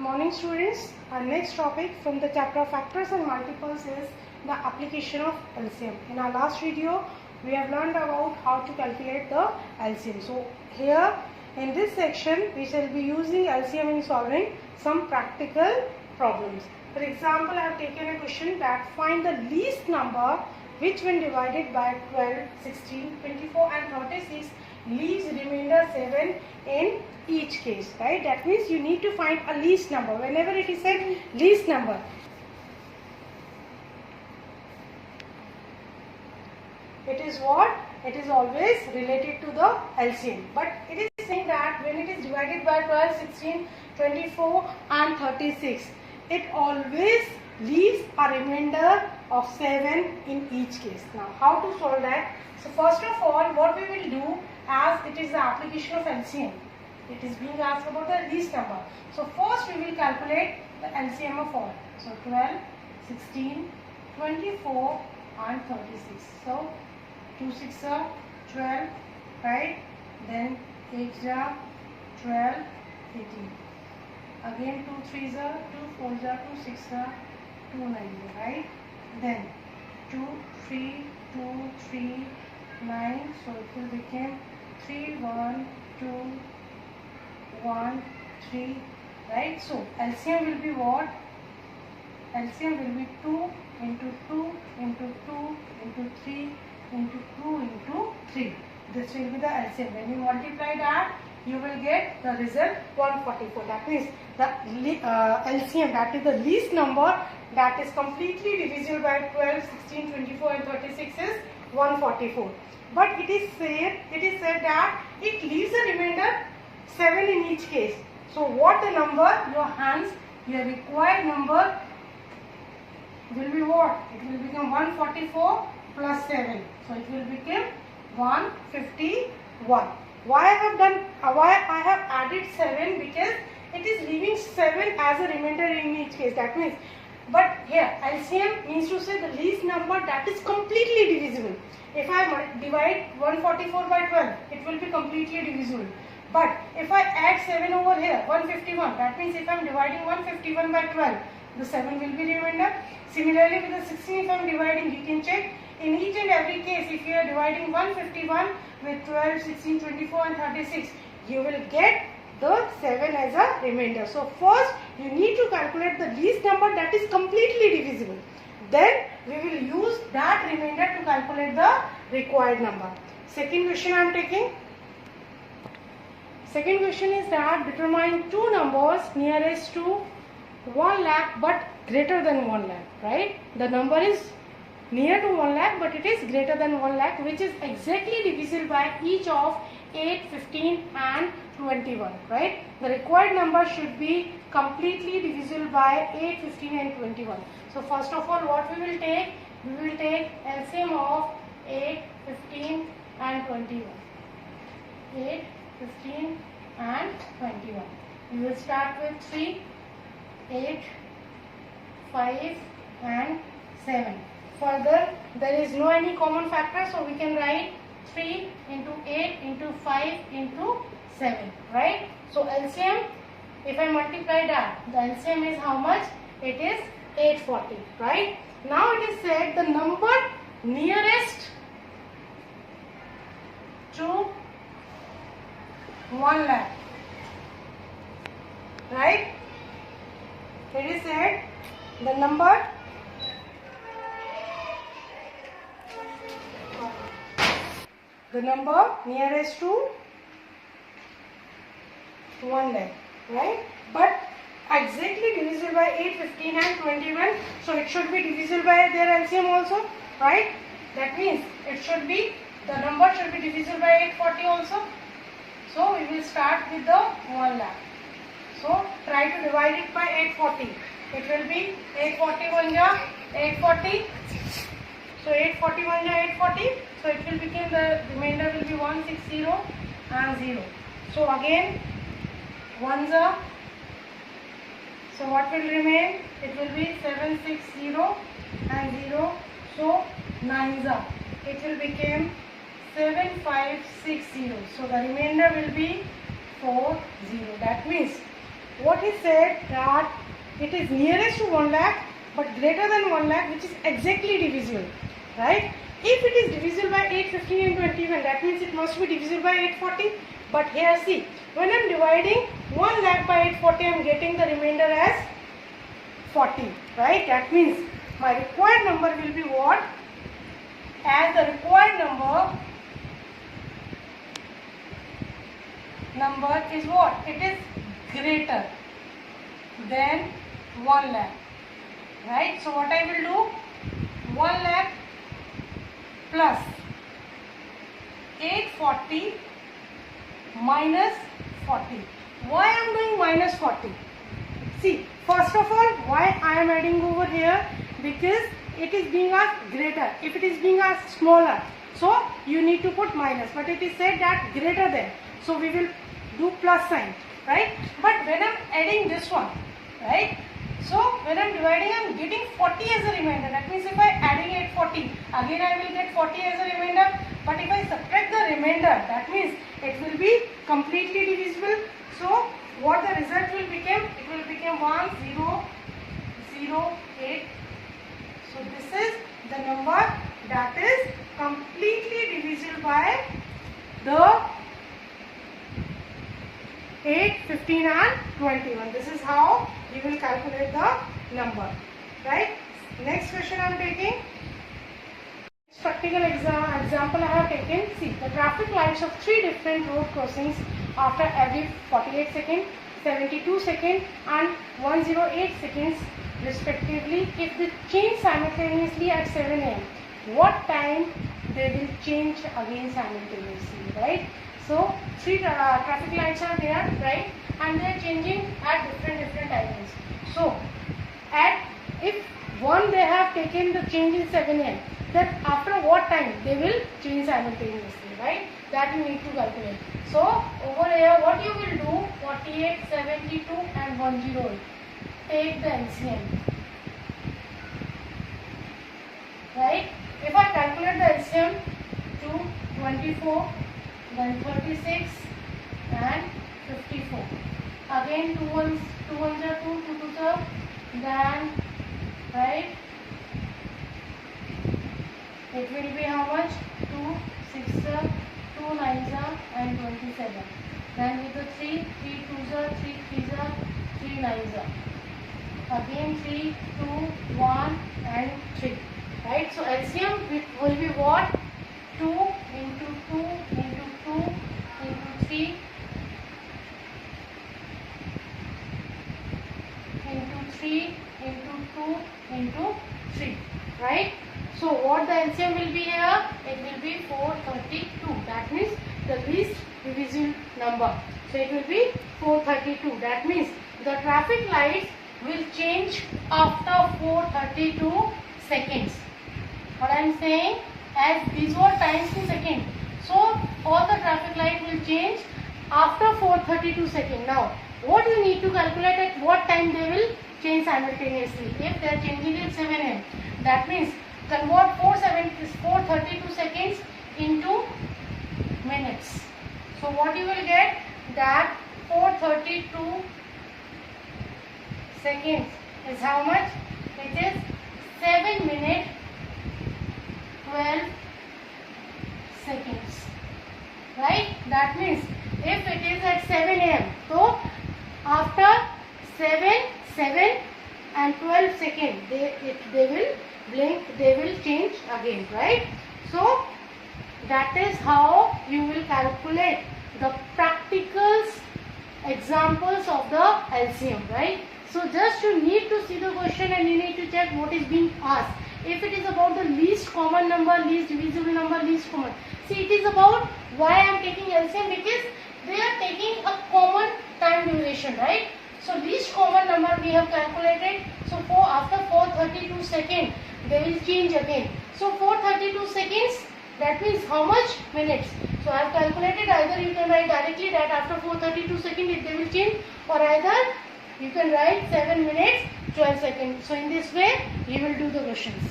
morning students. Our next topic from the chapter factors and multiples is the application of LCM. In our last video we have learned about how to calculate the LCM. So here in this section we shall be using LCM in solving some practical problems. For example, I have taken a question that find the least number which when divided by 12, 16, 24 and 36 leaves remainder 7 in each case, right? That means you need to find a least number. Whenever it is said least number, it is what? It is always related to the LCM. But it is saying that when it is divided by 12, 16, 24 and 36, it always leaves a remainder of 7 in each case. Now how to solve that? So first of all, what we will do, as it is the application of LCM, it is being asked about the least number. So first we will calculate the LCM of all. So 12, 16, 24 and 36. So 2 6 are 12, right? Then 8 are 12, 18. Again 2 3s are 2 4s are 2 6 are 2 9, right? Then 2 3 2 3 9. So it will become 3 1 2 1 3, right? So LCM will be what? LCM will be 2 into 2 into 2 into 3 into 2 into 3. This will be the LCM. When you multiply that, you will get the result 144. That means the LCM, that is the least number that is completely divisible by 12, 16, 24 and 36 is 144. But it is said that it leaves a remainder 7 in each case. So what the number, your required number will be what? It will become 144 plus 7. So it will become 151. Why I have added 7? Because it is leaving 7 as a remainder in each case. That means, but here LCM means to say the least number that is completely divisible. If I divide 144 by 12, it will be completely divisible. But if I add 7 over here, 151, that means if I am dividing 151 by 12, the 7 will be remainder. Similarly with the 16, if I am dividing, you can check in each and every case, if you are dividing 151 with 12, 16, 24 and 36, you will get the 7 as a remainder. So first you need to calculate the least number that is completely divisible. Then we will use that remainder to calculate the required number. Second question I am taking. Second question is that determine two numbers nearest to 1 lakh but greater than 1 lakh, right? The number is near to 1 lakh but it is greater than 1 lakh, which is exactly divisible by each of 8, 15 and 21, right? The required number should be completely divisible by 8, 15 and 21. So first of all, what we will take? We will take LCM of 8, 15 and 21. 8, 15 and 21. We will start with 3, 8, 5 and 7. Further, there is no any common factor, so we can write 3 into 8 into 5 into 7, right? So LCM, if I multiply that, the LCM is how much? It is 840, right? Now it is said the number nearest to 1 lakh, right? It is said the number nearest to 1 lakh, right? But exactly divisible by 8, 15 and 21. So it should be divisible by their LCM also, right? That means it should be, the number should be divisible by 840 also. So we will start with the 1 lakh. So try to divide it by 840. It will be 841 ja 840. So 841 ja 840. So it will become, the remainder will be 160 and 0. So again 1s are. So what will remain? It will be 760 and 0. So 9s are. It will become 7560. So the remainder will be 40. That means what he said that it is nearest to 1 lakh but greater than 1 lakh, which is exactly divisible, right? If it is divisible by 8, 15 and 21, that means it must be divisible by 840. But here see, when I am dividing 1 lakh by 840, I am getting the remainder as 40, right? That means my required number will be what? As the required number is what? It is greater than 1 lakh, right? So what I will do? 1 lakh plus 840 minus 40. Why I am doing minus 40? See, first of all, why I am adding over here? Because it is being asked greater. If it is being asked smaller, so you need to put minus. But it is said that greater than, so we will do plus sign, right? But when I am adding this one, right? So when I am dividing, I am getting 40 as a remainder. That means if I adding 840, again I will get 40 as a remainder. But if I subtract the remainder, that means it will be completely divisible. So what the result will become? It will become 1008. So this is the number that is completely divisible by the 8, 15 and 21. This is how you will calculate the number, right? Next question I am taking. Practical example I have taken. See, the traffic lights of 3 different road crossings after every 48 seconds, 72 seconds and 108 seconds respectively. If they change simultaneously at 7 am, what time they will change again simultaneously, right? So 3 traffic lights are there, right? And they are changing at different timings. So if one they have taken the change in 7 am, then after what time they will change simultaneously, right? That you need to calculate. So over here what you will do, 48, 72 and 108. Take the LCM, right? If I calculate the LCM to 24, then 36 and 54. Again 2 ones are 2, 2 2s are, then right, it will be how much? 2 6 are, 2 9s are and 27. Then with the 3 2s are, 3 3s are, 3 9s are. Again 3 2 1 and 3, right? So LCM will be what? 2 into 2 into 2 into 3 into 3 into 2 into 3, right? So what the LCM will be here? It will be 432. That means the least divisible number. So it will be 432. That means the traffic lights will change after 432 seconds. What I am saying, as these were times in second, so all the traffic light will change after 432 seconds. Now what you need to calculate at what time they will change simultaneously. If they are changing at 7 am, that means convert 432 seconds into minutes. So what you will get, that 432 seconds is how much? It is 7 minutes 12 seconds, right? That means if it is at 7 am, so after 7 and 12 seconds they will blink, they will change again, right? So that is how you will calculate the practical examples of the LCM, right? So just you need to see the question and you need to check what is being asked. If it is about the least common number, least divisible number, least common. See, it is about why I am taking LCM, because they are taking a common time duration, right? So least common number we have calculated. So after 432 seconds, they will change again. So 432 seconds, that means how much? Minutes. So I have calculated, either you can write directly that after 432 seconds they will change, or either you can write 7 minutes 12 seconds. So in this way you will do the questions.